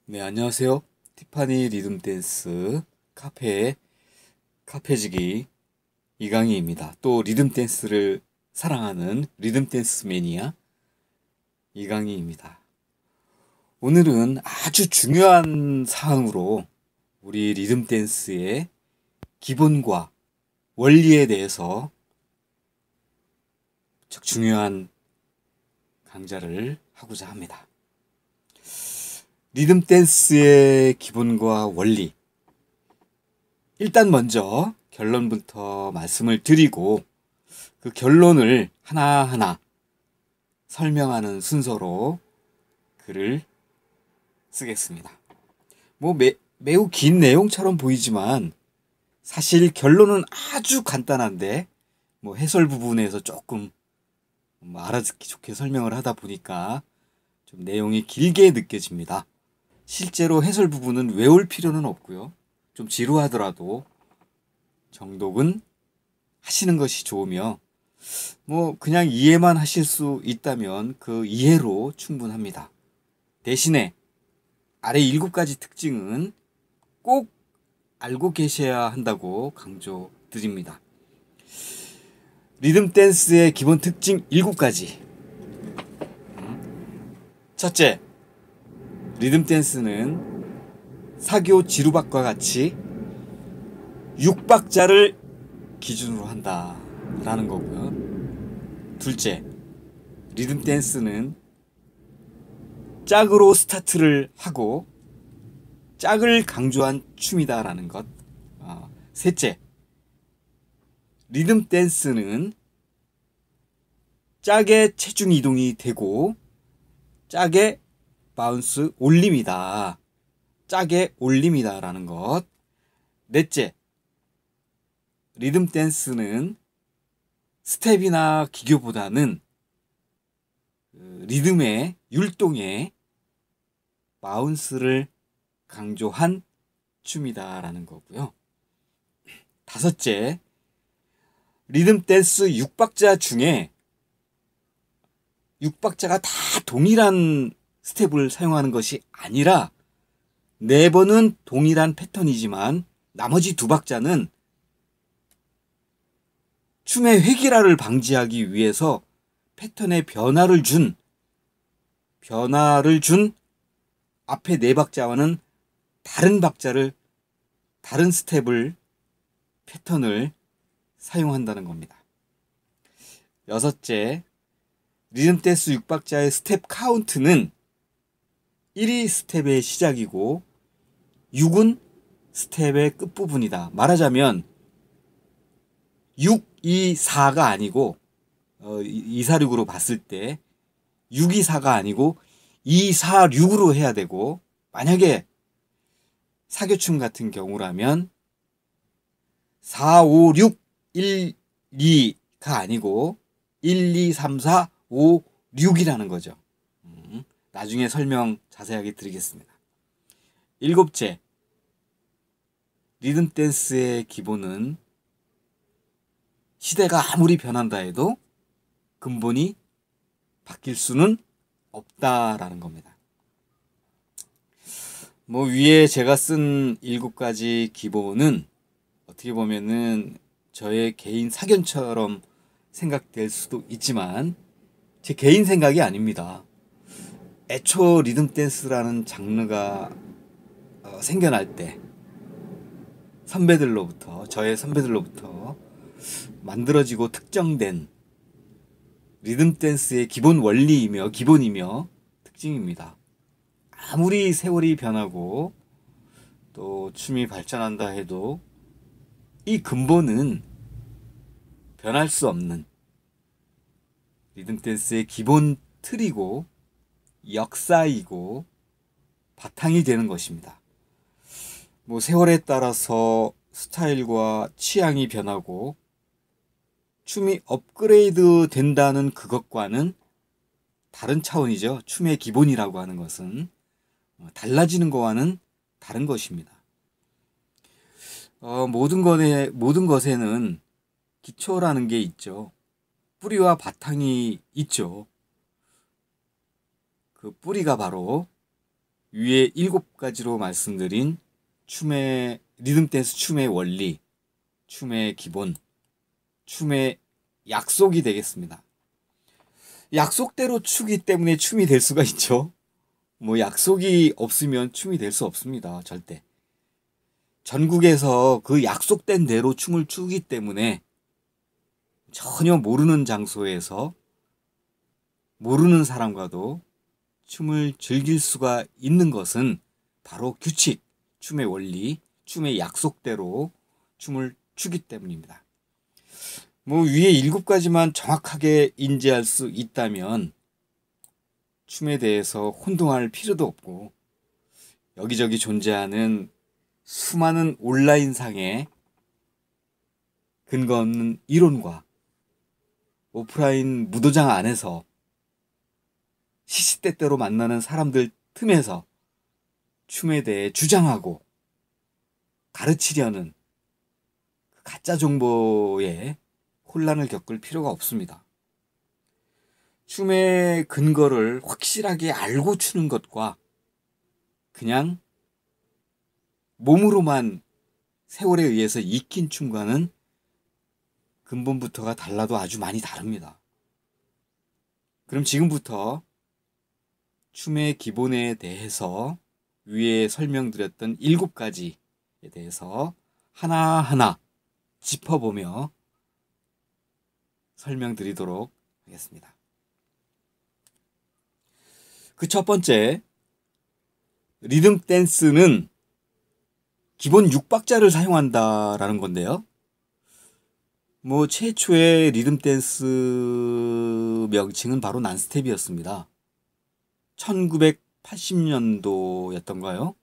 네, 안녕하세요. 티파니 리듬 댄스 카페의 카페지기 이강희입니다. 또 리듬 댄스를 사랑하는 리듬 댄스 매니아 이강희입니다. 오늘은 아주 중요한 사항으로 우리 리듬 댄스의 기본과 원리에 대해서 무척 중요한 강좌를 하고자 합니다. 리듬 댄스의 기본과 원리. 일단 먼저 결론부터 말씀을 드리고 그 결론을 하나하나 설명하는 순서로 글을 쓰겠습니다. 매우 긴 내용처럼 보이지만 사실 결론은 아주 간단한데 해설 부분에서 조금 알아듣기 좋게 설명을 하다 보니까 좀 내용이 길게 느껴집니다. 실제로 해설 부분은 외울 필요는 없고요. 좀 지루하더라도 정독은 하시는 것이 좋으며 그냥 이해만 하실 수 있다면 그 이해로 충분합니다. 대신에 아래 7가지 특징은 꼭 알고 계셔야 한다고 강조드립니다. 리듬 댄스의 기본 특징 7가지. 첫째, 리듬 댄스는 사교 지루박과 같이 6박자를 기준으로 한다라는 거고요. 둘째, 리듬 댄스는 짝으로 스타트를 하고 짝을 강조한 춤이다라는 것. 셋째, 리듬 댄스는 짝의 체중 이동이 되고 짝의 바운스 올림이다. 짝의 올림이다라는 것. 넷째, 리듬 댄스는 스텝이나 기교보다는 리듬의 율동의 바운스를 강조한 춤이다라는 거고요. 다섯째, 리듬 댄스 6박자 중에 6박자가 다 동일한 스텝을 사용하는 것이 아니라 4번은 동일한 패턴이지만 나머지 2박자는 춤의 획일화를 방지하기 위해서 패턴에 변화를 준 앞에 4박자와는 다른 박자를, 다른 스텝을, 패턴을 사용한다는 겁니다. 여섯째, 리듬 댄스 6박자의 스텝 카운트는 1이 스텝의 시작이고 6은 스텝의 끝부분이다. 말하자면 6, 2, 4가 아니고 2, 4, 6으로 봤을 때 6, 2, 4가 아니고 2, 4, 6으로 해야 되고, 만약에 사교춤 같은 경우라면 4, 5, 6, 1, 2가 아니고 1, 2, 3, 4, 5, 6이라는 거죠. 나중에 설명 자세하게 드리겠습니다. 일곱째, 리듬 댄스의 기본은 시대가 아무리 변한다 해도 근본이 바뀔 수는 없다라는 겁니다. 위에 제가 쓴 7가지 기본은 어떻게 보면은 저의 개인 사견처럼 생각될 수도 있지만 제 개인 생각이 아닙니다. 애초 리듬 댄스라는 장르가 생겨날 때 저의 선배들로부터 만들어지고 특정된 리듬 댄스의 기본 원리이며 기본이며 특징입니다. 아무리 세월이 변하고 또 춤이 발전한다 해도 이 근본은 변할 수 없는 리듬 댄스의 기본 틀이고 역사이고 바탕이 되는 것입니다. 세월에 따라서 스타일과 취향이 변하고 춤이 업그레이드 된다는 그것과는 다른 차원이죠. 춤의 기본이라고 하는 것은 달라지는 것과는 다른 것입니다. 모든 것에는 기초라는 게 있죠. 뿌리와 바탕이 있죠. 그 뿌리가 바로 위에 7가지로 말씀드린 춤의 리듬 댄스 춤의 원리, 춤의 기본, 춤의 약속이 되겠습니다. 약속대로 추기 때문에 춤이 될 수가 있죠. 뭐 약속이 없으면 춤이 될 수 없습니다. 절대. 전국에서 그 약속된 대로 춤을 추기 때문에 전혀 모르는 장소에서 모르는 사람과도 춤을 즐길 수가 있는 것은 바로 규칙, 춤의 원리, 춤의 약속대로 춤을 추기 때문입니다. 뭐 위에 7가지만 정확하게 인지할 수 있다면 춤에 대해서 혼동할 필요도 없고 여기저기 존재하는 수많은 온라인상의 근거 없는 이론과 오프라인 무도장 안에서 시시때때로 만나는 사람들 틈에서 춤에 대해 주장하고 가르치려는 가짜 정보에 혼란을 겪을 필요가 없습니다. 춤의 근거를 확실하게 알고 추는 것과 그냥 몸으로만 세월에 의해서 익힌 춤과는 근본부터가 달라도 아주 많이 다릅니다. 그럼 지금부터 춤의 기본에 대해서 위에 설명드렸던 7가지에 대해서 하나하나 짚어보며 설명드리도록 하겠습니다. 그 첫 번째, 리듬 댄스는 기본 6박자를 사용한다라는 건데요. 뭐 최초의 리듬 댄스 명칭은 바로 난스텝이었습니다. 1980년도였던가요?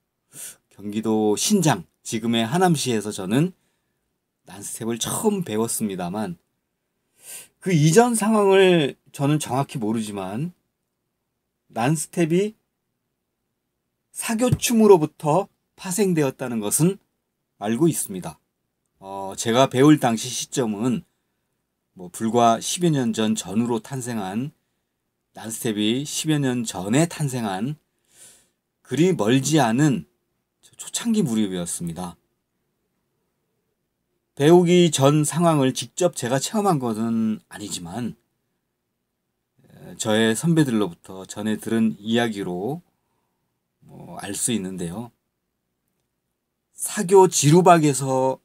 경기도 신장, 지금의 하남시에서 저는 난스텝을 처음 배웠습니다만 그 이전 상황을 저는 정확히 모르지만 난스텝이 사교춤으로부터 파생되었다는 것은 알고 있습니다. 제가 배울 당시 시점은 뭐 불과 10여 년 전으로 탄생한 난스텝이 10여 년 전에 탄생한 그리 멀지 않은 초창기 무렵이었습니다. 배우기 전 상황을 직접 제가 체험한 것은 아니지만 저의 선배들로부터 전해 들은 이야기로 알 수 있는데요. 사교 지루박에서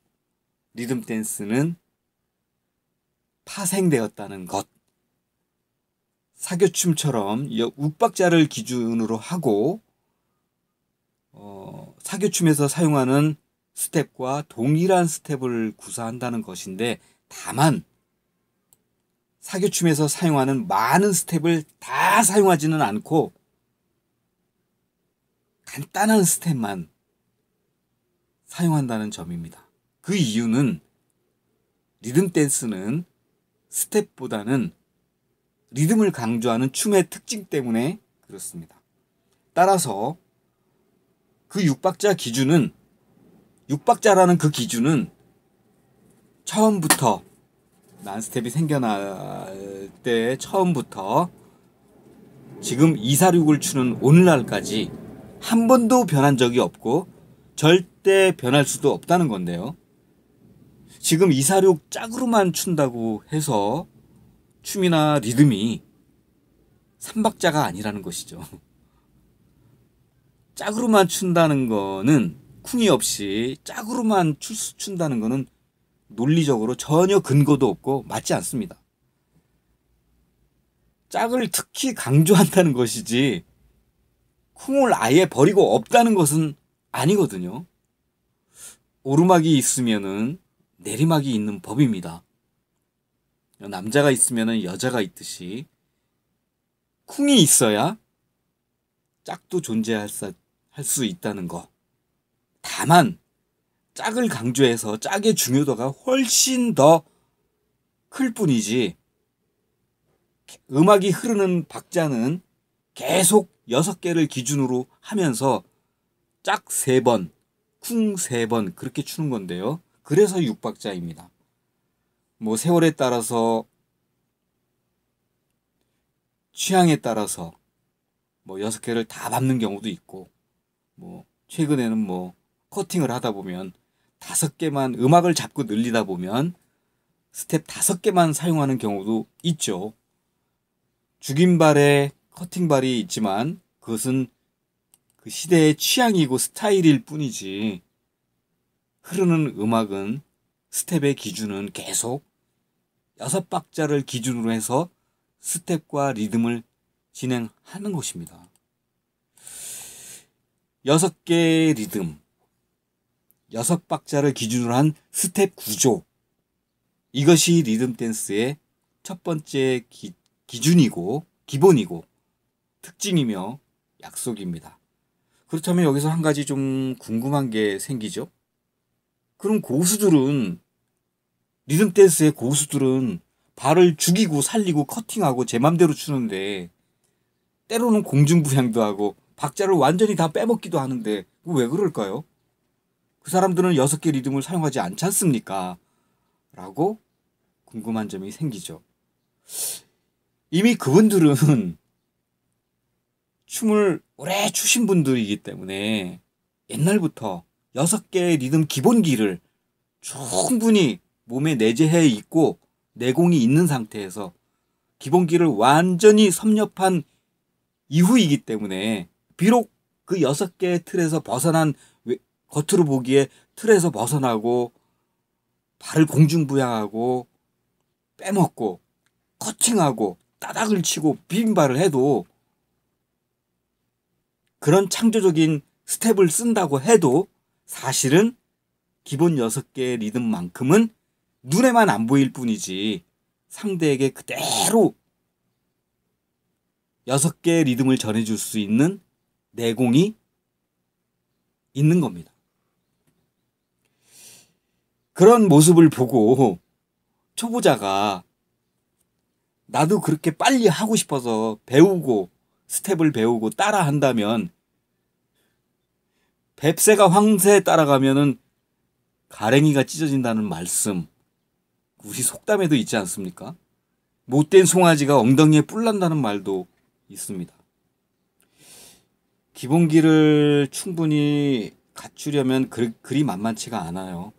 리듬 댄스는 파생되었다는 것. 사교춤처럼 6박자를 기준으로 하고 사교춤에서 사용하는 스텝과 동일한 스텝을 구사한다는 것인데 다만 사교춤에서 사용하는 많은 스텝을 다 사용하지는 않고 간단한 스텝만 사용한다는 점입니다. 그 이유는 리듬 댄스는 스텝보다는 리듬을 강조하는 춤의 특징 때문에 그렇습니다. 따라서 그 6박자라는 그 기준은 처음부터 난스텝이 생겨날 때 처음부터 지금 246을 추는 오늘날까지 한 번도 변한 적이 없고 절대 변할 수도 없다는 건데요. 지금 246 짝으로만 춘다고 해서 춤이나 리듬이 3박자가 아니라는 것이죠. 짝으로만 춘다는 거는 쿵이 없이 짝으로만 춘다는 거는 논리적으로 전혀 근거도 없고 맞지 않습니다. 짝을 특히 강조한다는 것이지 쿵을 아예 버리고 없다는 것은 아니거든요. 오르막이 있으면은 내리막이 있는 법입니다. 남자가 있으면은 여자가 있듯이 쿵이 있어야 짝도 존재할 수 있다는 거. 다만 짝을 강조해서 짝의 중요도가 훨씬 더 클 뿐이지 음악이 흐르는 박자는 계속 6개를 기준으로 하면서 짝 3번, 쿵 3번 그렇게 추는 건데요. 그래서 6박자입니다. 뭐 세월에 따라서 취향에 따라서 뭐 6개를 다 밟는 경우도 있고 뭐 최근에는 뭐 커팅을 하다 보면 5개만 음악을 잡고 늘리다 보면 스텝 5개만 사용하는 경우도 있죠. 죽임발에 커팅발이 있지만 그것은 그 시대의 취향이고 스타일일 뿐이지 흐르는 음악은 스텝의 기준은 계속 6박자를 기준으로 해서 스텝과 리듬을 진행하는 것입니다. 6개의 리듬, 6박자를 기준으로 한 스텝 구조, 이것이 리듬 댄스의 첫 번째 기준이고 기본이고 특징이며 약속입니다. 그렇다면 여기서 한 가지 좀 궁금한 게 생기죠. 그럼 고수들은, 리듬 댄스의 고수들은 발을 죽이고 살리고 커팅하고 제 맘대로 추는데 때로는 공중부양도 하고 박자를 완전히 다 빼먹기도 하는데 왜 그럴까요? 그 사람들은 6개 리듬을 사용하지 않지 않습니까? 라고 궁금한 점이 생기죠. 이미 그분들은 춤을 오래 추신 분들이기 때문에 옛날부터 6개의 리듬 기본기를 충분히 몸에 내재해 있고 내공이 있는 상태에서 기본기를 완전히 섭렵한 이후이기 때문에 비록 그 6개의 틀에서 벗어난, 겉으로 보기에 틀에서 벗어나고 발을 공중부양하고 빼먹고 커팅하고 따닥을 치고 비빔발을 해도, 그런 창조적인 스텝을 쓴다고 해도 사실은 기본 6개의 리듬만큼은 눈에만 안 보일 뿐이지 상대에게 그대로 6개의 리듬을 전해줄 수 있는 내공이 있는 겁니다. 그런 모습을 보고 초보자가 나도 그렇게 빨리 하고 싶어서 배우고 스텝을 배우고 따라 한다면 뱁새가 황새에 따라가면은 가랭이가 찢어진다는 말씀, 우리 속담에도 있지 않습니까? 못된 송아지가 엉덩이에 뿔 난다는 말도 있습니다. 기본기를 충분히 갖추려면 그리 만만치가 않아요.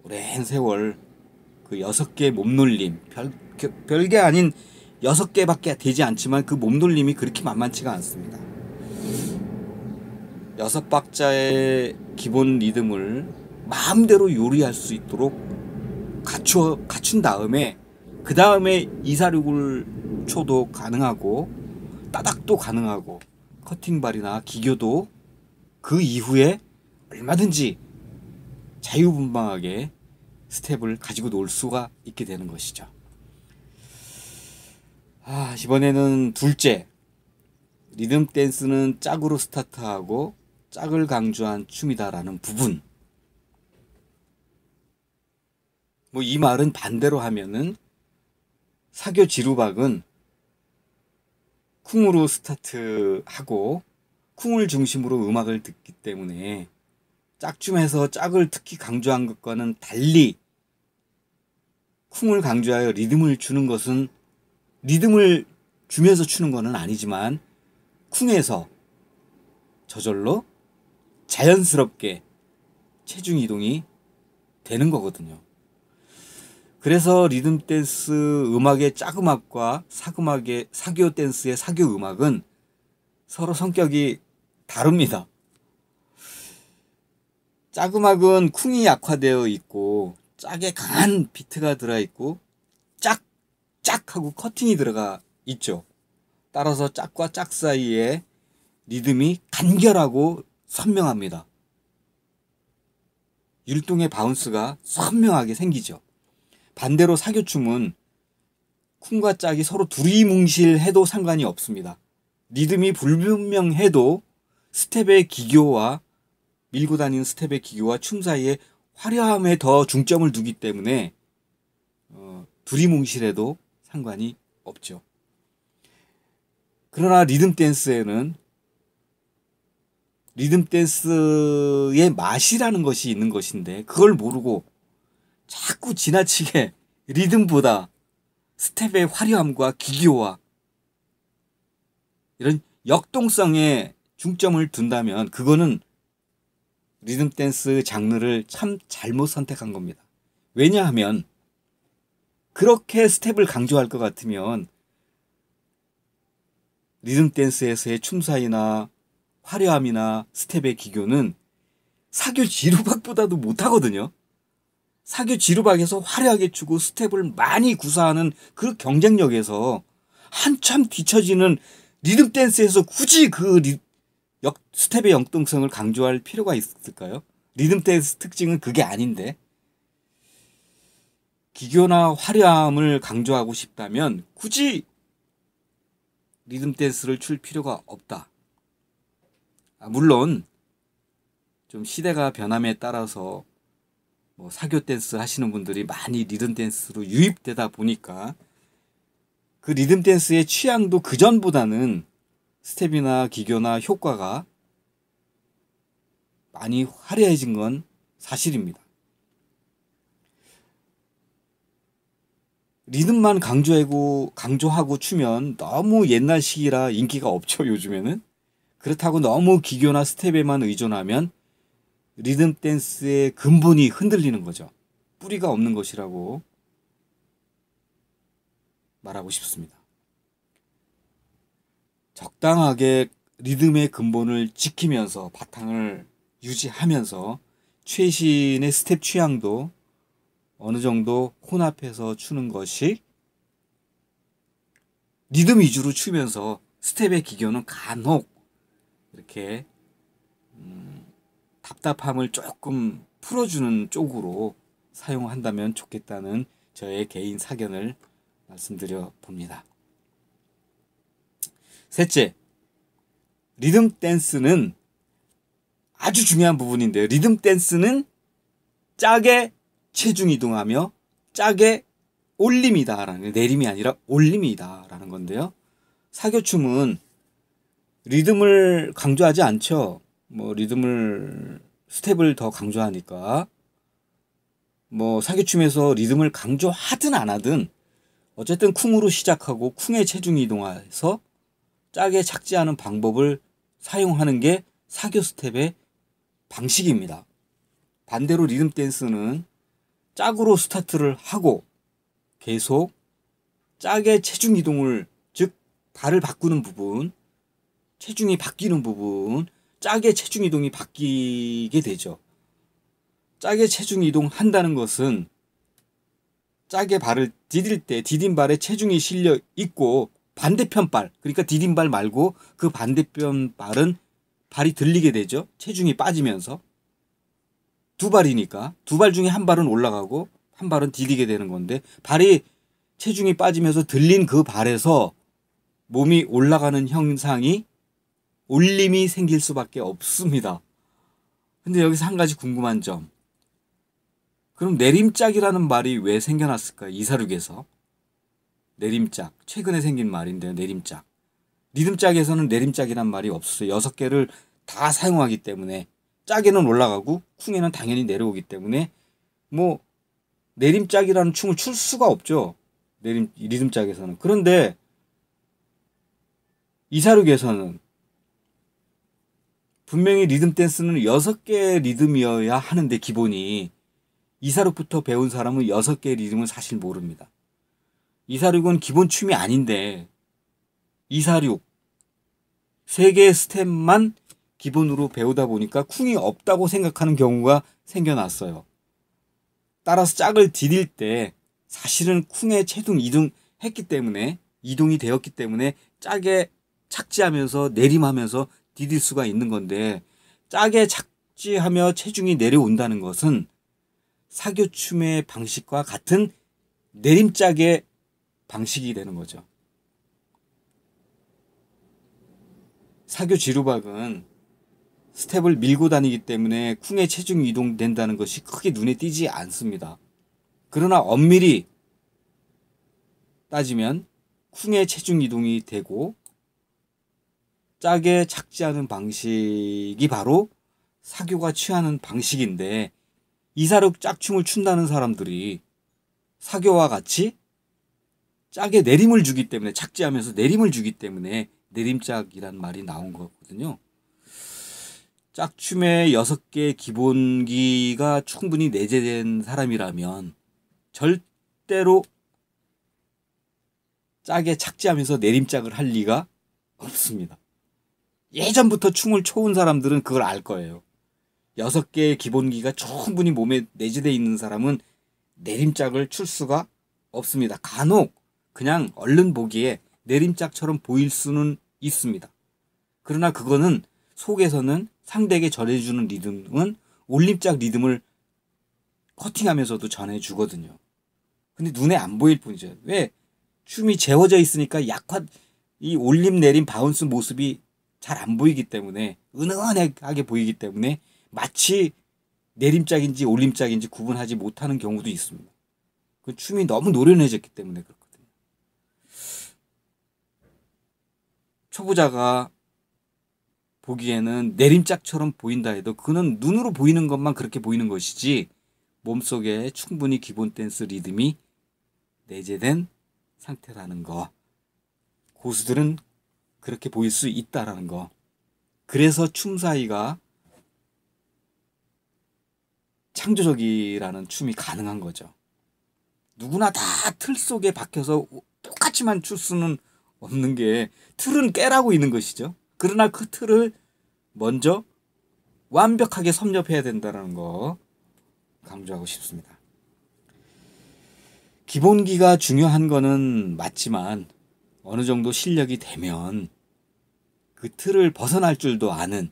오랜 세월 그 6개의 몸놀림, 별게 아닌 6개밖에 되지 않지만 그 몸놀림이 그렇게 만만치가 않습니다. 6박자의 기본 리듬을 마음대로 요리할 수 있도록 갖춘 다음에 그 다음에 2, 4, 6을 초도 가능하고 따닥도 가능하고 커팅발이나 기교도 그 이후에 얼마든지 자유분방하게 스텝을 가지고 놀 수가 있게 되는 것이죠. 이번에는 둘째, 리듬 댄스는 짝으로 스타트하고 짝을 강조한 춤이다라는 부분. 이 말은 반대로 하면은 사교 지루박은 쿵으로 스타트하고 쿵을 중심으로 음악을 듣기 때문에 짝춤에서 짝을 특히 강조한 것과는 달리 쿵을 강조하여 리듬을 주는 것은, 리듬을 주면서 추는 것은 아니지만 쿵에서 저절로 자연스럽게 체중 이동이 되는 거거든요. 그래서 리듬 댄스 음악의 짝음악과 사교 댄스의 사교 음악은 서로 성격이 다릅니다. 짝음악은 쿵이 약화되어 있고 짝에 강한 비트가 들어있고 짝 하고 커팅이 들어가 있죠. 따라서 짝과 짝 사이에 리듬이 간결하고 선명합니다. 율동의 바운스가 선명하게 생기죠. 반대로 사교춤은 쿵과 짝이 서로 두리뭉실해도 상관이 없습니다. 리듬이 불분명해도 스텝의 기교와 밀고 다니는 스텝의 기교와 춤 사이에 화려함에 더 중점을 두기 때문에 두리뭉실해도 상관이 없죠. 그러나 리듬 댄스에는 리듬 댄스의 맛이라는 것이 있는 것인데 그걸 모르고 자꾸 지나치게 리듬보다 스텝의 화려함과 기교와 이런 역동성에 중점을 둔다면 그거는 리듬 댄스 장르를 참 잘못 선택한 겁니다. 왜냐하면 그렇게 스텝을 강조할 것 같으면 리듬 댄스에서의 춤사위나 화려함이나 스텝의 기교는 사교 지루박보다도 못하거든요. 사교 지루박에서 화려하게 추고 스텝을 많이 구사하는 그 경쟁력에서 한참 뒤처지는 리듬 댄스에서 굳이 그 스텝의 영동성을 강조할 필요가 있을까요? 리듬 댄스 특징은 그게 아닌데, 기교나 화려함을 강조하고 싶다면 굳이 리듬 댄스를 출 필요가 없다. 물론 좀 시대가 변함에 따라서 뭐 사교 댄스 하시는 분들이 많이 리듬 댄스로 유입되다 보니까 그 리듬 댄스의 취향도 그전보다는 스텝이나 기교나 효과가 많이 화려해진 건 사실입니다. 리듬만 강조하고 추면 너무 옛날식이라 인기가 없죠, 요즘에는. 그렇다고 너무 기교나 스텝에만 의존하면 리듬 댄스의 근본이 흔들리는 거죠. 뿌리가 없는 것이라고 말하고 싶습니다. 적당하게 리듬의 근본을 지키면서 바탕을 유지하면서 최신의 스텝 취향도 어느 정도 혼합해서 추는 것이, 리듬 위주로 추면서 스텝의 기교는 간혹 이렇게 답답함을 조금 풀어주는 쪽으로 사용한다면 좋겠다는 저의 개인 사견을 말씀드려 봅니다. 셋째, 리듬 댄스는 아주 중요한 부분인데요. 리듬 댄스는 짜게 체중 이동하며 짜게 올림이다라는, 내림이 아니라 올림이다라는 건데요. 사교춤은 리듬을 강조하지 않죠. 스텝을 더 강조하니까. 사교춤에서 리듬을 강조하든 안 하든 어쨌든 쿵으로 시작하고 쿵에 체중 이동해서 짜게 착지하는 방법을 사용하는 게 사교 스텝의 방식입니다. 반대로 리듬 댄스는 짝으로 스타트를 하고 계속 짜게 체중 이동을, 즉 발을 바꾸는 부분, 체중이 바뀌는 부분, 짜게 체중 이동이 바뀌게 되죠. 짜게 체중 이동한다는 것은 짜게 발을 디딜 때 디딘 발에 체중이 실려 있고 반대편 발, 그러니까 디딘 발 말고 그 반대편 발은 발이 들리게 되죠. 체중이 빠지면서. 두 발이니까 두 발 중에 한 발은 올라가고 한 발은 디디게 되는 건데, 발이 체중이 빠지면서 들린 그 발에서 몸이 올라가는 현상이 올림이 생길 수밖에 없습니다. 근데 여기서 한 가지 궁금한 점. 그럼 내림짝이라는 말이 왜 생겨났을까요? 이사륙에서. 내림짝. 최근에 생긴 말인데요. 내림짝. 리듬짝에서는 내림짝이란 말이 없어요. 6개를 다 사용하기 때문에 짝에는 올라가고 쿵에는 당연히 내려오기 때문에 내림짝이라는 춤을 출 수가 없죠. 리듬짝에서는. 그런데 이사륙에서는 분명히 리듬 댄스는 6개의 리듬이어야 하는데, 기본이 이사륙부터 배운 사람은 6개의 리듬을 사실 모릅니다. 이사륙은 기본 춤이 아닌데 이사륙 3개의 스텝만 기본으로 배우다 보니까 쿵이 없다고 생각하는 경우가 생겨났어요. 따라서 짝을 디딜 때 사실은 쿵에 체중 이동했기 때문에, 이동이 되었기 때문에 짝에 착지하면서 내림하면서 디딜 수가 있는 건데, 짝에 착지하며 체중이 내려온다는 것은 사교춤의 방식과 같은 내림짝의 방식이 되는 거죠. 사교 지루박은 스텝을 밀고 다니기 때문에 쿵에 체중 이동된다는 것이 크게 눈에 띄지 않습니다. 그러나 엄밀히 따지면 쿵에 체중 이동이 되고 짝에 착지하는 방식이 바로 사교가 취하는 방식인데, 이사륙 짝춤을 춘다는 사람들이 사교와 같이 짝에 내림을 주기 때문에, 착지하면서 내림을 주기 때문에 내림짝이란 말이 나온 거거든요. 짝춤의 6개의 기본기가 충분히 내재된 사람이라면 절대로 짝에 착지하면서 내림짝을 할 리가 없습니다. 예전부터 춤을 춰온 사람들은 그걸 알 거예요. 6개의 기본기가 충분히 몸에 내재되어 있는 사람은 내림짝을 출 수가 없습니다. 간혹 그냥 얼른 보기에 내림짝처럼 보일 수는 있습니다. 그러나 그거는 속에서는 상대에게 전해주는 리듬은 올림짝 리듬을 커팅하면서도 전해주거든요. 근데 눈에 안 보일 뿐이죠. 왜? 춤이 재워져 있으니까 이 올림 내림 바운스 모습이 잘 안 보이기 때문에, 은은하게 보이기 때문에 마치 내림짝인지 올림짝인지 구분하지 못하는 경우도 있습니다. 그 춤이 너무 노련해졌기 때문에 그렇거든요. 초보자가 보기에는 내림짝처럼 보인다 해도 그는 눈으로 보이는 것만 그렇게 보이는 것이지 몸속에 충분히 기본 댄스 리듬이 내재된 상태라는 거. 고수들은 그렇게 보일 수 있다라는 거. 그래서 춤 사이가 창조적이라는 춤이 가능한 거죠. 누구나 다 틀 속에 박혀서 똑같이만 출 수는 없는 게 틀은 깨라고 있는 것이죠. 그러나 그 틀을 먼저 완벽하게 섭렵해야 된다는 거 강조하고 싶습니다. 기본기가 중요한 거는 맞지만 어느 정도 실력이 되면 그 틀을 벗어날 줄도 아는,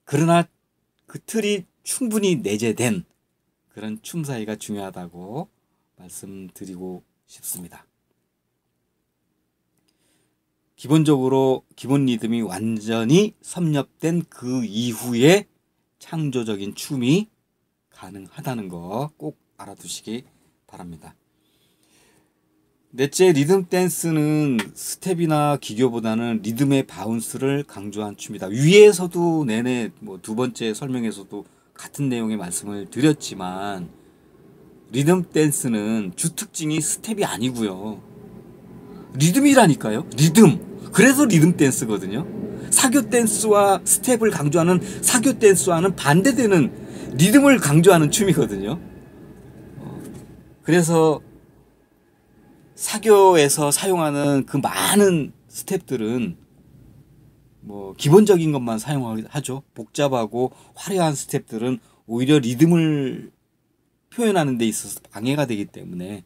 그러나 그 틀이 충분히 내재된 그런 춤 사이가 중요하다고 말씀드리고 싶습니다. 기본적으로 기본 리듬이 완전히 섭렵된 그 이후에 창조적인 춤이 가능하다는 거 꼭 알아두시기 바랍니다. 넷째, 리듬 댄스는 스텝이나 기교보다는 리듬의 바운스를 강조한 춤이다. 위에서도 내내 두 번째 설명에서도 같은 내용의 말씀을 드렸지만 리듬 댄스는 주특징이 스텝이 아니고요. 리듬이라니까요. 리듬. 그래서 리듬 댄스거든요. 사교 댄스와 스텝을 강조하는 사교 댄스와는 반대되는 리듬을 강조하는 춤이거든요. 그래서 사교에서 사용하는 그 많은 스텝들은 기본적인 것만 사용하죠. 복잡하고 화려한 스텝들은 오히려 리듬을 표현하는 데 있어서 방해가 되기 때문에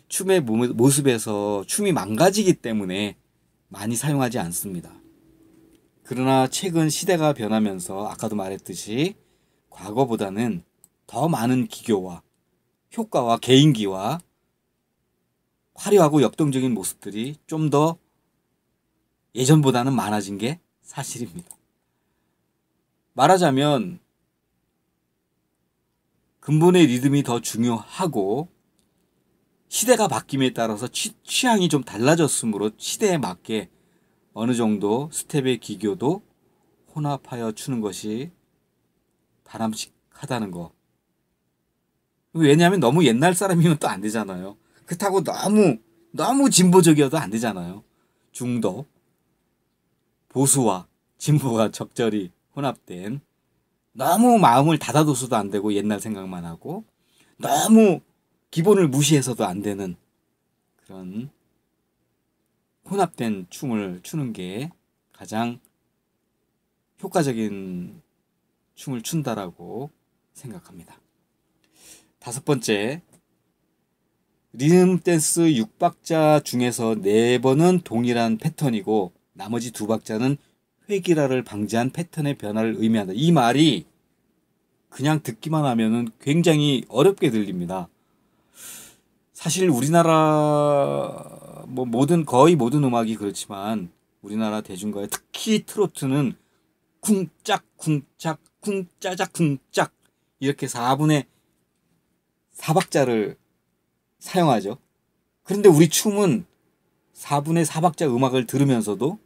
춤의 모습에서 춤이 망가지기 때문에 많이 사용하지 않습니다. 그러나 최근 시대가 변하면서 아까도 말했듯이 과거보다는 더 많은 기교와 효과와 개인기와 화려하고 역동적인 모습들이 좀 더 예전보다는 많아진 게 사실입니다. 말하자면 근본의 리듬이 더 중요하고 시대가 바뀜에 따라서 취향이 좀 달라졌으므로 시대에 맞게 어느 정도 스텝의 기교도 혼합하여 추는 것이 바람직하다는 거. 왜냐하면 너무 옛날 사람이면 또 안 되잖아요. 그렇다고 너무 진보적이어도 안 되잖아요. 중도, 보수와 진보가 적절히 혼합된, 너무 마음을 닫아둬서도 안 되고 옛날 생각만 하고 너무 기본을 무시해서도 안 되는 그런 혼합된 춤을 추는 게 가장 효과적인 춤을 춘다라고 생각합니다. 5번째, 리듬 댄스 6박자 중에서 4번은 동일한 패턴이고 나머지 2박자는 획일화를 방지한 패턴의 변화를 의미한다. 이 말이 그냥 듣기만 하면은 굉장히 어렵게 들립니다. 사실 우리나라 거의 모든 음악이 그렇지만 우리나라 대중가요, 특히 트로트는 쿵짝 쿵짝 쿵짜작 쿵짝 이렇게 4분의 4박자를 사용하죠. 그런데 우리 춤은 4분의 4박자 음악을 들으면서도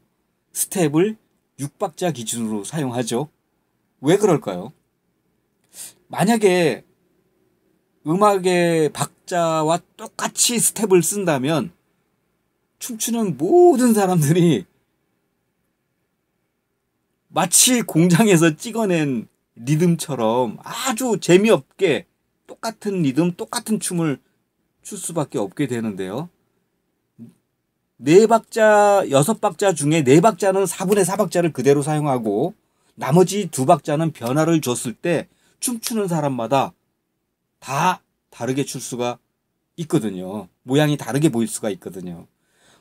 스텝을 6박자 기준으로 사용하죠. 왜 그럴까요? 만약에 음악의 박자와 똑같이 스텝을 쓴다면 춤추는 모든 사람들이 마치 공장에서 찍어낸 리듬처럼 아주 재미없게 똑같은 리듬, 똑같은 춤을 출 수밖에 없게 되는데요. 4박자, 6박자 중에 4박자는 4분의 4박자를 그대로 사용하고 나머지 2박자는 변화를 줬을 때 춤추는 사람마다 다 다르게 출 수가 있거든요. 모양이 다르게 보일 수가 있거든요.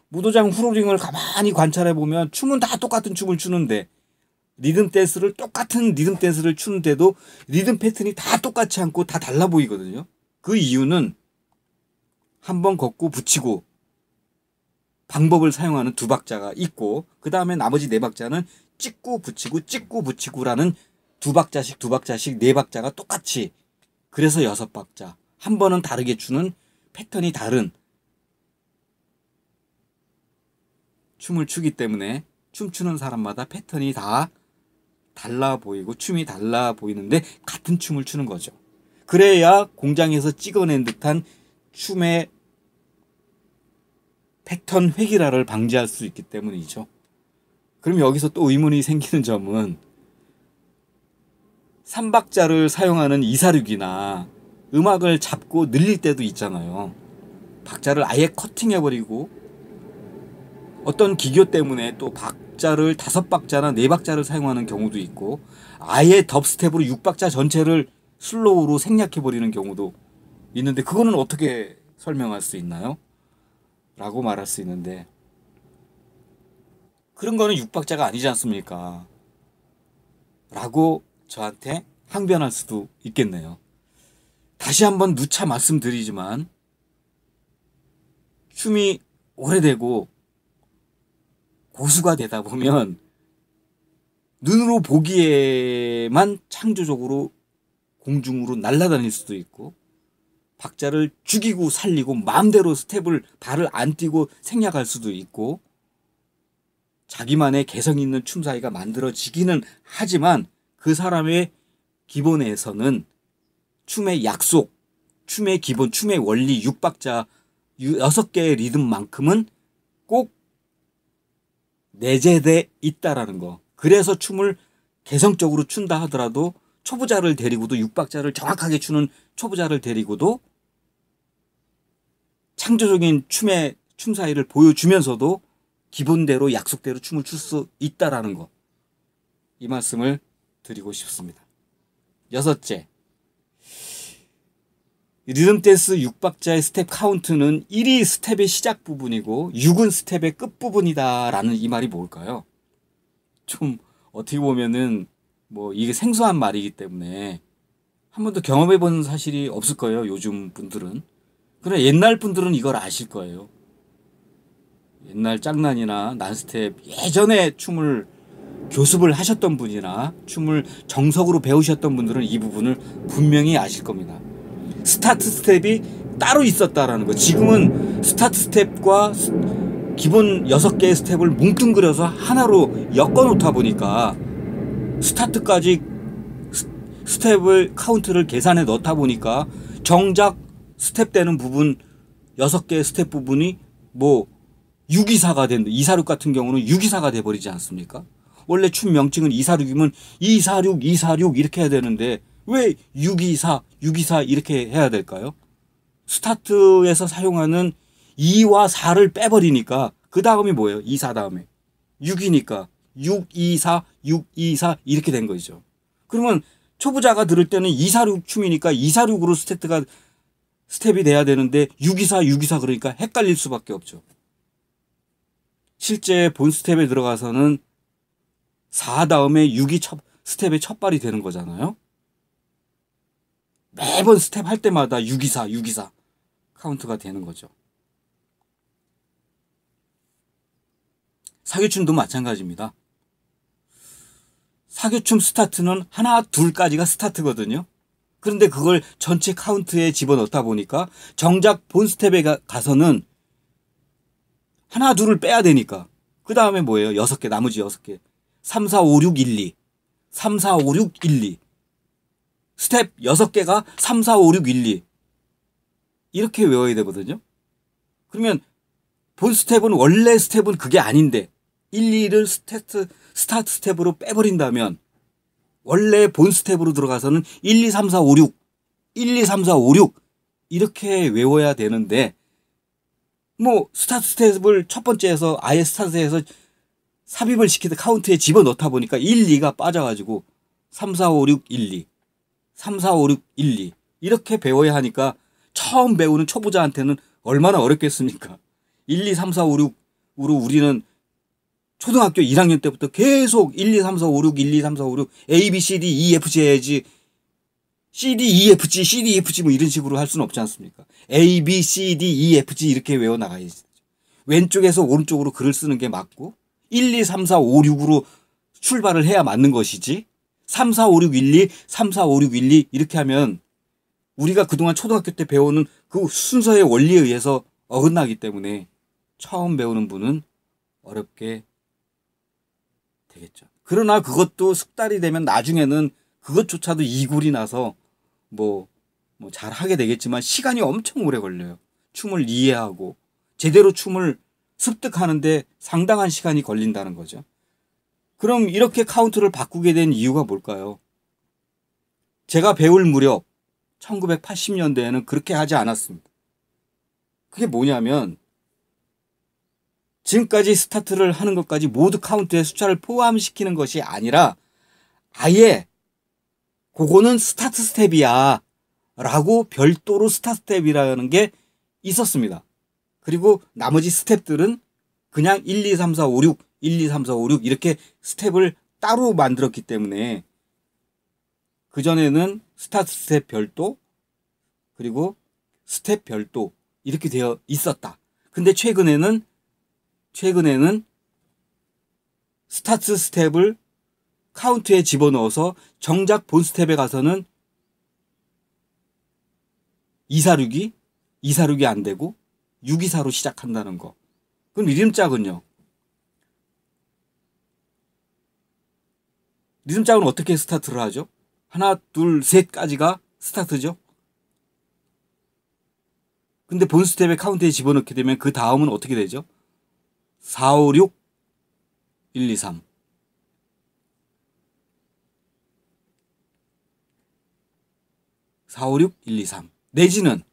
무도장 후로링을 가만히 관찰해 보면 춤은 다 똑같은 춤을 추는데 리듬 댄스를 똑같은 리듬 댄스를 추는데도 리듬 패턴이 다 똑같지 않고 다 달라 보이거든요. 그 이유는 한 번 걷고 붙이고 방법을 사용하는 2박자가 있고 그 다음에 나머지 4박자는 찍고 붙이고라는 2박자씩 4박자가 똑같이, 그래서 6박자, 한 번은 다르게 추는 패턴이 다른 춤을 추기 때문에 춤추는 사람마다 패턴이 다 달라 보이고 춤이 달라 보이는데 같은 춤을 추는 거죠. 그래야 공장에서 찍어낸 듯한 춤의 패턴 획일화를 방지할 수 있기 때문이죠. 그럼 여기서 또 의문이 생기는 점은 3박자를 사용하는 246이나 음악을 잡고 늘릴 때도 있잖아요. 박자를 아예 커팅해버리고 어떤 기교 때문에 또 박자를 5박자나 4박자를 사용하는 경우도 있고 아예 덥스텝으로 6박자 전체를 슬로우로 생략해버리는 경우도 있는데 그거는 어떻게 설명할 수 있나요? 라고 말할 수 있는데 그런 거는 6박자가 아니지 않습니까? 라고 저한테 항변할 수도 있겠네요. 다시 한번 누차 말씀드리지만 춤이 오래되고 고수가 되다 보면 눈으로 보기에만 창조적으로 공중으로 날아다닐 수도 있고 박자를 죽이고 살리고 마음대로 스텝을 발을 안 띄고 생략할 수도 있고 자기만의 개성 있는 춤사위가 만들어지기는 하지만 그 사람의 기본에서는 춤의 약속, 춤의 기본, 춤의 원리 6박자 6개의 리듬만큼은 꼭 내재돼 있다라는 거. 그래서 춤을 개성적으로 춘다 하더라도 초보자를 데리고도 6박자를 정확하게 추는 초보자를 데리고도 창조적인 춤의 춤사위를 보여주면서도 기본대로 약속대로 춤을 출 수 있다라는 거. 이 말씀을 드리고 싶습니다. 6째. 리듬댄스 6박자의 스텝 카운트는 1이 스텝의 시작 부분이고 6은 스텝의 끝 부분이다 라는 이 말이 뭘까요? 좀 어떻게 보면은 뭐 이게 생소한 말이기 때문에 한 번도 경험해 본 사실이 없을 거예요. 요즘 분들은. 그러나 옛날 분들은 이걸 아실 거예요. 옛날 짝난이나 난스텝 예전에 춤을 교습을 하셨던 분이나 춤을 정석으로 배우셨던 분들은 이 부분을 분명히 아실 겁니다. 스타트 스텝이 따로 있었다라는 거. 지금은 스타트 스텝과 기본 6개의 스텝을 뭉뚱그려서 하나로 엮어 놓다 보니까 스타트까지 스텝을 카운트를 계산해 넣다 보니까 정작 스텝 되는 부분 6개의 스텝 부분이 뭐 624가 된다. 246 같은 경우는 624가 돼버리지 않습니까? 원래 춤 명칭은 246이면 246, 246 이렇게 해야 되는데 왜 624, 624 이렇게 해야 될까요? 스타트에서 사용하는 2와 4를 빼버리니까 그 다음이 뭐예요? 24 다음에 6이니까 624, 624 이렇게 된 거죠. 그러면 초보자가 들을 때는 246 춤이니까 246으로 스텝이 돼야 되는데 624, 624 그러니까 헷갈릴 수밖에 없죠. 실제 본 스텝에 들어가서는 4 다음에 6이 스텝의 첫 발이 되는 거잖아요. 매번 스텝 할 때마다 624, 624 카운트가 되는 거죠. 사교춤도 마찬가지입니다. 사교춤 스타트는 하나, 둘까지가 스타트거든요. 그런데 그걸 전체 카운트에 집어넣다 보니까 정작 본 스텝에 가서는 하나, 둘을 빼야 되니까 그 다음에 뭐예요? 6개, 나머지 6개. 3, 4, 5, 6, 1, 2. 3, 4, 5, 6, 1, 2. 스텝 6개가 3, 4, 5, 6, 1, 2. 이렇게 외워야 되거든요. 그러면 본 스텝은 원래 스텝은 그게 아닌데 1, 2를 스타트 스텝으로 빼버린다면 원래 본 스텝으로 들어가서는 1, 2, 3, 4, 5, 6 1, 2, 3, 4, 5, 6 이렇게 외워야 되는데 뭐 스타트 스텝을 첫 번째에서 아예 스타트에서 삽입을 시키듯 카운트에 집어넣다 보니까 1, 2가 빠져가지고 3, 4, 5, 6, 1, 2 3, 4, 5, 6, 1, 2 이렇게 배워야 하니까 처음 배우는 초보자한테는 얼마나 어렵겠습니까? 1, 2, 3, 4, 5, 6으로 우리는 초등학교 1학년 때부터 계속 1, 2, 3, 4, 5, 6, 1, 2, 3, 4, 5, 6 A, B, C, D, E, F, G 해야지 C, D, E, F, G, C, D, E, F, G 뭐 이런 식으로 할 수는 없지 않습니까? A, B, C, D, E, F, G 이렇게 외워나가야지. 왼쪽에서 오른쪽으로 글을 쓰는 게 맞고 1, 2, 3, 4, 5, 6으로 출발을 해야 맞는 것이지 3, 4, 5, 6, 1, 2, 3, 4, 5, 6, 1, 2 이렇게 하면 우리가 그동안 초등학교 때 배우는 그 순서의 원리에 의해서 어긋나기 때문에 처음 배우는 분은 어렵게 되겠죠. 그러나 그것도 숙달이 되면 나중에는 그것조차도 이굴이 나서 뭐 잘하게 되겠지만 시간이 엄청 오래 걸려요. 춤을 이해하고 제대로 춤을 습득하는데 상당한 시간이 걸린다는 거죠. 그럼 이렇게 카운트를 바꾸게 된 이유가 뭘까요? 제가 배울 무렵 1980년대에는 그렇게 하지 않았습니다. 그게 뭐냐면 지금까지 스타트를 하는 것까지 모두 카운트에 숫자를 포함시키는 것이 아니라 아예 그거는 스타트 스텝이야 라고 별도로 스타트 스텝이라는 게 있었습니다. 그리고 나머지 스텝들은 그냥 1, 2, 3, 4, 5, 6 1, 2, 3, 4, 5, 6 이렇게 스텝을 따로 만들었기 때문에 그전에는 스타트 스텝 별도 그리고 스텝 별도 이렇게 되어 있었다. 근데 최근에는 스타트 스텝을 카운트에 집어넣어서 정작 본 스텝에 가서는 246이 안 되고 624로 시작한다는 거. 그럼 리듬짝은요? 리듬짝은 어떻게 스타트를 하죠? 하나, 둘, 셋까지가 스타트죠? 근데 본 스텝에 카운트에 집어넣게 되면 그 다음은 어떻게 되죠? 4, 5, 6, 1, 2, 3. 4, 5, 6, 1, 2, 3. 내지는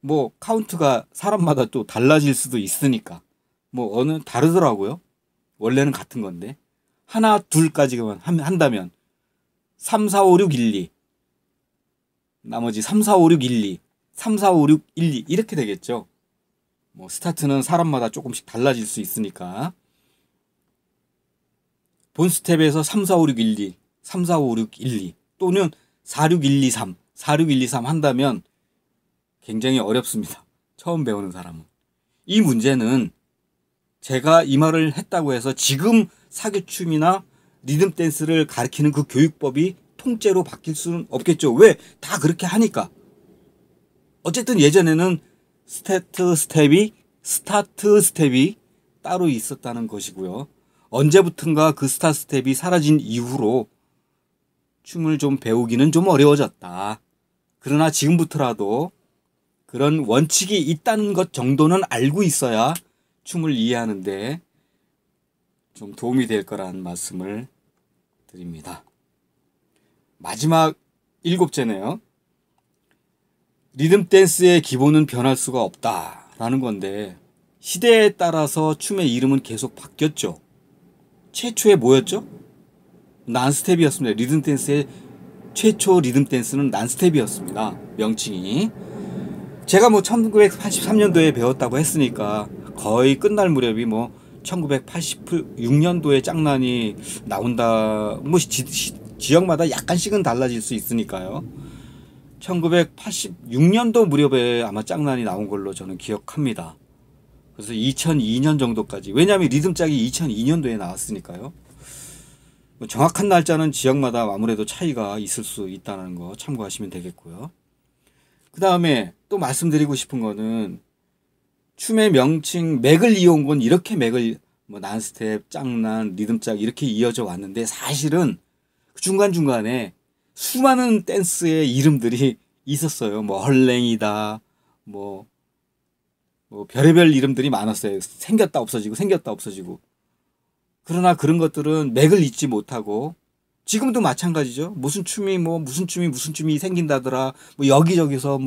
뭐 카운트가 사람마다 또 달라질 수도 있으니까 뭐 어느 다르더라고요. 원래는 같은 건데 하나, 둘까지만 한다면 3, 4, 5, 6, 1, 2 나머지 3, 4, 5, 6, 1, 2 3, 4, 5, 6, 1, 2 이렇게 되겠죠. 뭐 스타트는 사람마다 조금씩 달라질 수 있으니까 본 스텝에서 3, 4, 5, 6, 1, 2 3, 4, 5, 6, 1, 2 또는 4, 6, 1, 2, 3 4, 6, 1, 2, 3 한다면 굉장히 어렵습니다. 처음 배우는 사람은. 이 문제는 제가 이 말을 했다고 해서 지금 사교춤이나 리듬 댄스를 가르치는 그 교육법이 통째로 바뀔 수는 없겠죠. 왜? 다 그렇게 하니까. 어쨌든 예전에는 스타트 스텝이 따로 있었다는 것이고요. 언제부턴가 그 스타트 스텝이 사라진 이후로 춤을 좀 배우기는 좀 어려워졌다. 그러나 지금부터라도 그런 원칙이 있다는 것 정도는 알고 있어야 춤을 이해하는데 좀 도움이 될 거라는 말씀을 드립니다. 마지막 7제네요. 리듬 댄스의 기본은 변할 수가 없다라는 건데 시대에 따라서 춤의 이름은 계속 바뀌었죠. 최초에 뭐였죠? 난스텝이었습니다. 리듬 댄스의 최초 리듬 댄스는 난스텝이었습니다. 명칭이. 제가 뭐 1983년도에 배웠다고 했으니까 거의 끝날 무렵이 뭐 1986년도에 짝난이 나온다. 뭐 지역마다 약간씩은 달라질 수 있으니까요. 1986년도 무렵에 아마 짝난이 나온 걸로 저는 기억합니다. 그래서 2002년 정도까지. 왜냐하면 리듬짝이 2002년도에 나왔으니까요. 뭐 정확한 날짜는 지역마다 아무래도 차이가 있을 수 있다는 거 참고하시면 되겠고요. 그 다음에 또 말씀드리고 싶은 거는 춤의 명칭 맥을 이어온 건 이렇게 맥을 뭐 난스텝, 짝난, 리듬짝 이렇게 이어져 왔는데 사실은 중간중간에 수많은 댄스의 이름들이 있었어요. 뭐 헐랭이다, 뭐 별의별 이름들이 많았어요. 생겼다 없어지고 생겼다 없어지고. 그러나 그런 것들은 맥을 잇지 못하고 지금도 마찬가지죠. 무슨 춤이 무슨 춤이 생긴다더라. 뭐 여기저기서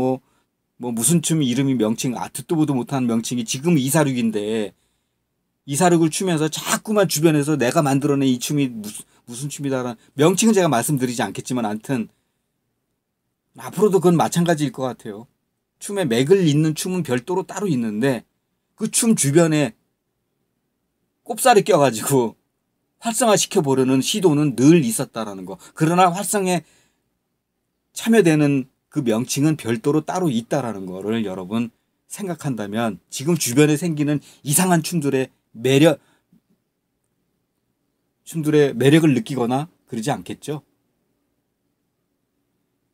무슨 춤 이름이 명칭 듣도 보도 못하는 명칭이 지금 이사륙인데 이사륙을 추면서 자꾸만 주변에서 내가 만들어낸 이 춤이 무슨 춤이다라는 명칭은 제가 말씀드리지 않겠지만 아무튼 앞으로도 그건 마찬가지일 것 같아요. 춤에 맥을 잇는 춤은 별도로 따로 있는데 그 춤 주변에 꼽살이 껴가지고 활성화시켜 보려는 시도는 늘 있었다라는 거. 그러나 활성에 참여되는 그 명칭은 별도로 따로 있다라는 거를 여러분 생각한다면 지금 주변에 생기는 이상한 춤들의 매력을 느끼거나 그러지 않겠죠.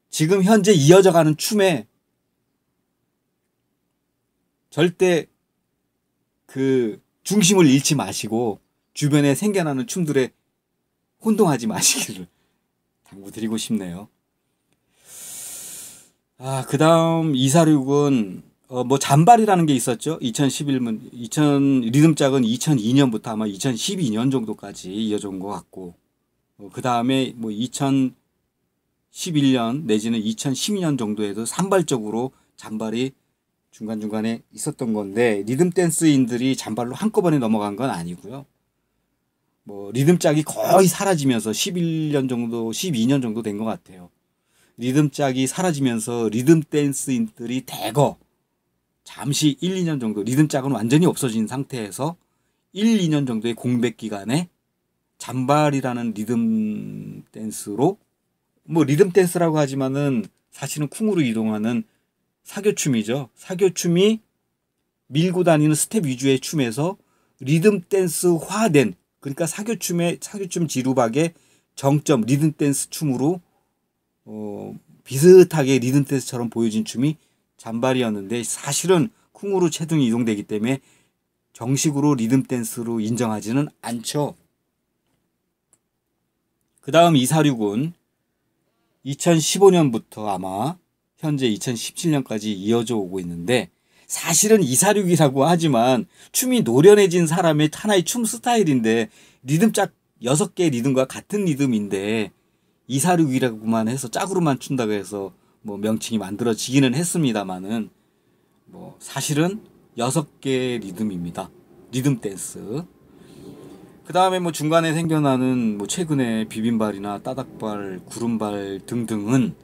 지금 현재 이어져 가는 춤에 절대 그 중심을 잃지 마시고 주변에 생겨나는 춤들에 혼동하지 마시기를 당부드리고 싶네요. 그 다음 이사륙은 잔발이라는 게 있었죠. 2011년 리듬짝은 2002년부터 아마 2012년 정도까지 이어져 온 것 같고 그 다음에 2011년 내지는 2012년 정도에도 산발적으로 잔발이 중간중간에 있었던 건데 리듬 댄스인들이 잔발로 한꺼번에 넘어간 건 아니고요. 리듬짝이 거의 사라지면서 11년 정도, 12년 정도 된 것 같아요. 리듬짝이 사라지면서 리듬 댄스인들이 대거 잠시 1, 2년 정도 리듬짝은 완전히 없어진 상태에서 1, 2년 정도의 공백 기간에 잔발이라는 리듬 댄스로 리듬 댄스라고 하지만은 사실은 쿵으로 이동하는 사교춤이죠. 사교춤이 밀고 다니는 스텝 위주의 춤에서 리듬 댄스화된 그러니까 사교춤 지루박의 정점 리듬 댄스 춤으로 비슷하게 리듬 댄스처럼 보여진 춤이 잔발이었는데 사실은 쿵으로 체중이 이동되기 때문에 정식으로 리듬 댄스로 인정하지는 않죠. 그 다음 이사륙은 2015년부터 아마 현재 2017년까지 이어져 오고 있는데 사실은 이사륙이라고 하지만 춤이 노련해진 사람의 하나의 춤 스타일인데 리듬짝 6개의 리듬과 같은 리듬인데 이사륙이라고만 해서 짝으로만 춘다고 해서 명칭이 만들어지기는 했습니다만은 사실은 6개의 리듬입니다. 리듬 댄스. 그 다음에 중간에 생겨나는 최근에 비빔발이나 따닥발, 구름발 등등은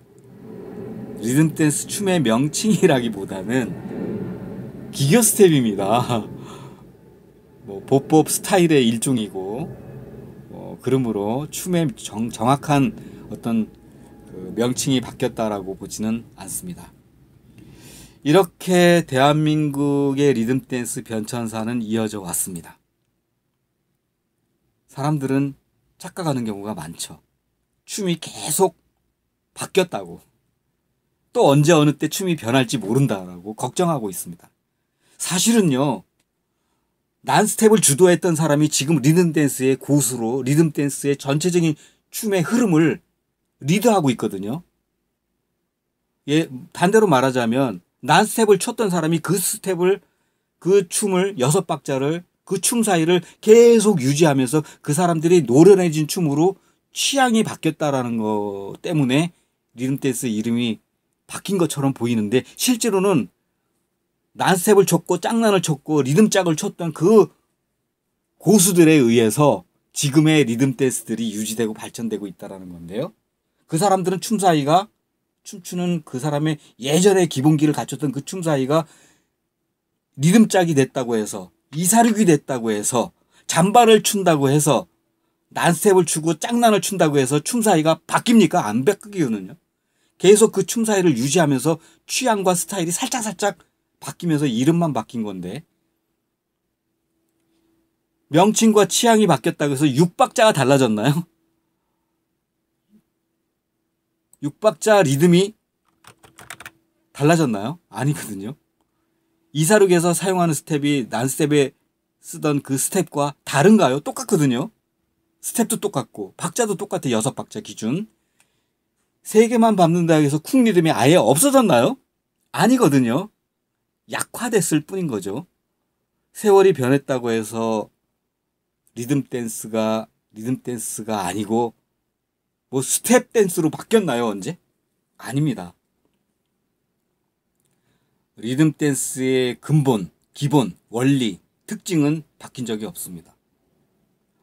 리듬 댄스 춤의 명칭이라기보다는 기교 스텝입니다. 보법 스타일의 일종이고 그러므로 춤의 정확한 어떤 그 명칭이 바뀌었다라고 보지는 않습니다. 이렇게 대한민국의 리듬 댄스 변천사는 이어져 왔습니다. 사람들은 착각하는 경우가 많죠. 춤이 계속 바뀌었다고. 또 언제 어느 때 춤이 변할지 모른다라고 걱정하고 있습니다. 사실은요. 난스텝을 주도했던 사람이 지금 리듬 댄스의 고수로 리듬 댄스의 전체적인 춤의 흐름을 리드하고 있거든요. 반대로 말하자면 난스텝을 췄던 사람이 그 춤을 6박자를 그 춤 사이를 계속 유지하면서 그 사람들이 노련해진 춤으로 취향이 바뀌었다라는 것 때문에 리듬 댄스 이름이 바뀐 것처럼 보이는데 실제로는 난스텝을 췄고 짝난을 췄고 리듬짝을 췄던 그 고수들에 의해서 지금의 리듬 댄스들이 유지되고 발전되고 있다는 건데요. 그 사람들은 춤 사이가 춤추는 그 사람의 예전의 기본기를 갖췄던 그 춤 사이가 리듬짝이 됐다고 해서 이사륙이 됐다고 해서 잠발을 춘다고 해서 난스텝을 추고 짝난을 춘다고 해서 춤 사이가 바뀝니까? 안 바뀌거든요. 계속 그 춤 사이를 유지하면서 취향과 스타일이 살짝살짝 바뀌면서 이름만 바뀐 건데 명칭과 취향이 바뀌었다고 해서 6박자가 달라졌나요? 6박자 리듬이 달라졌나요? 아니거든요. 이사륙에서 사용하는 스텝이 난스텝에 쓰던 그 스텝과 다른가요? 똑같거든요. 스텝도 똑같고 박자도 똑같아. 6박자 기준. 3개만 밟는다고 해서 쿵 리듬이 아예 없어졌나요? 아니거든요. 약화됐을 뿐인 거죠. 세월이 변했다고 해서 리듬 댄스가 아니고 뭐 스텝 댄스로 바뀌었나요, 언제? 아닙니다. 리듬 댄스의 근본, 기본, 원리, 특징은 바뀐 적이 없습니다.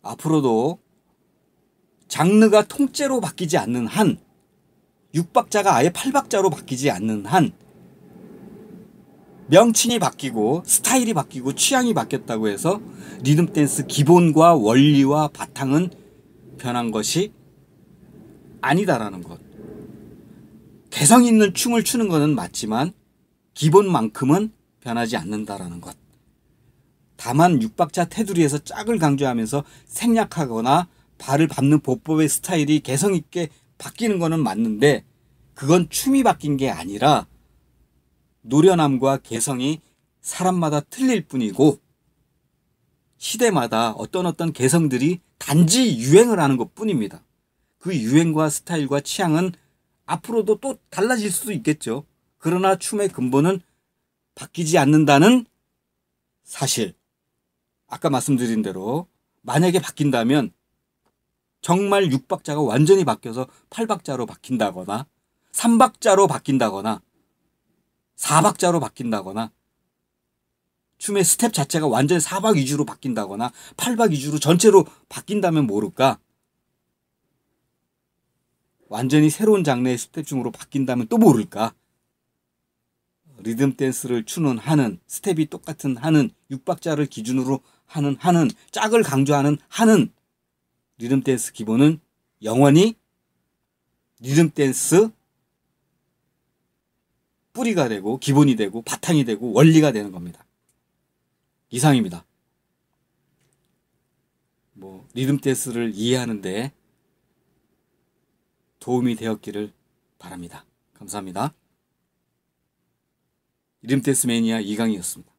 앞으로도 장르가 통째로 바뀌지 않는 한, 6박자가 아예 8박자로 바뀌지 않는 한, 명칭이 바뀌고 스타일이 바뀌고 취향이 바뀌었다고 해서 리듬 댄스 기본과 원리와 바탕은 변한 것이 아니다라는 것. 개성 있는 춤을 추는 것은 맞지만 기본만큼은 변하지 않는다라는 것. 다만 6박자 테두리에서 짝을 강조하면서 생략하거나 발을 밟는 보법의 스타일이 개성 있게 바뀌는 것은 맞는데 그건 춤이 바뀐 게 아니라 노련함과 개성이 사람마다 틀릴 뿐이고 시대마다 어떤 개성들이 단지 유행을 하는 것 뿐입니다. 그 유행과 스타일과 취향은 앞으로도 또 달라질 수도 있겠죠. 그러나 춤의 근본은 바뀌지 않는다는 사실. 아까 말씀드린 대로 만약에 바뀐다면 정말 6박자가 완전히 바뀌어서 8박자로 바뀐다거나 3박자로 바뀐다거나 4박자로 바뀐다거나 춤의 스텝 자체가 완전히 4박 위주로 바뀐다거나 8박 위주로 전체로 바뀐다면 모를까? 완전히 새로운 장르의 스텝 춤으로 바뀐다면 또 모를까? 리듬 댄스를 추는 한은, 스텝이 똑같은 한은, 6박자를 기준으로 하는 한은, 짝을 강조하는 한은 리듬 댄스 기본은 영원히 리듬 댄스 뿌리가 되고 기본이 되고 바탕이 되고 원리가 되는 겁니다. 이상입니다. 리듬 댄스를 이해하는데 도움이 되었기를 바랍니다. 감사합니다. 리듬 댄스 매니아 이강희였습니다.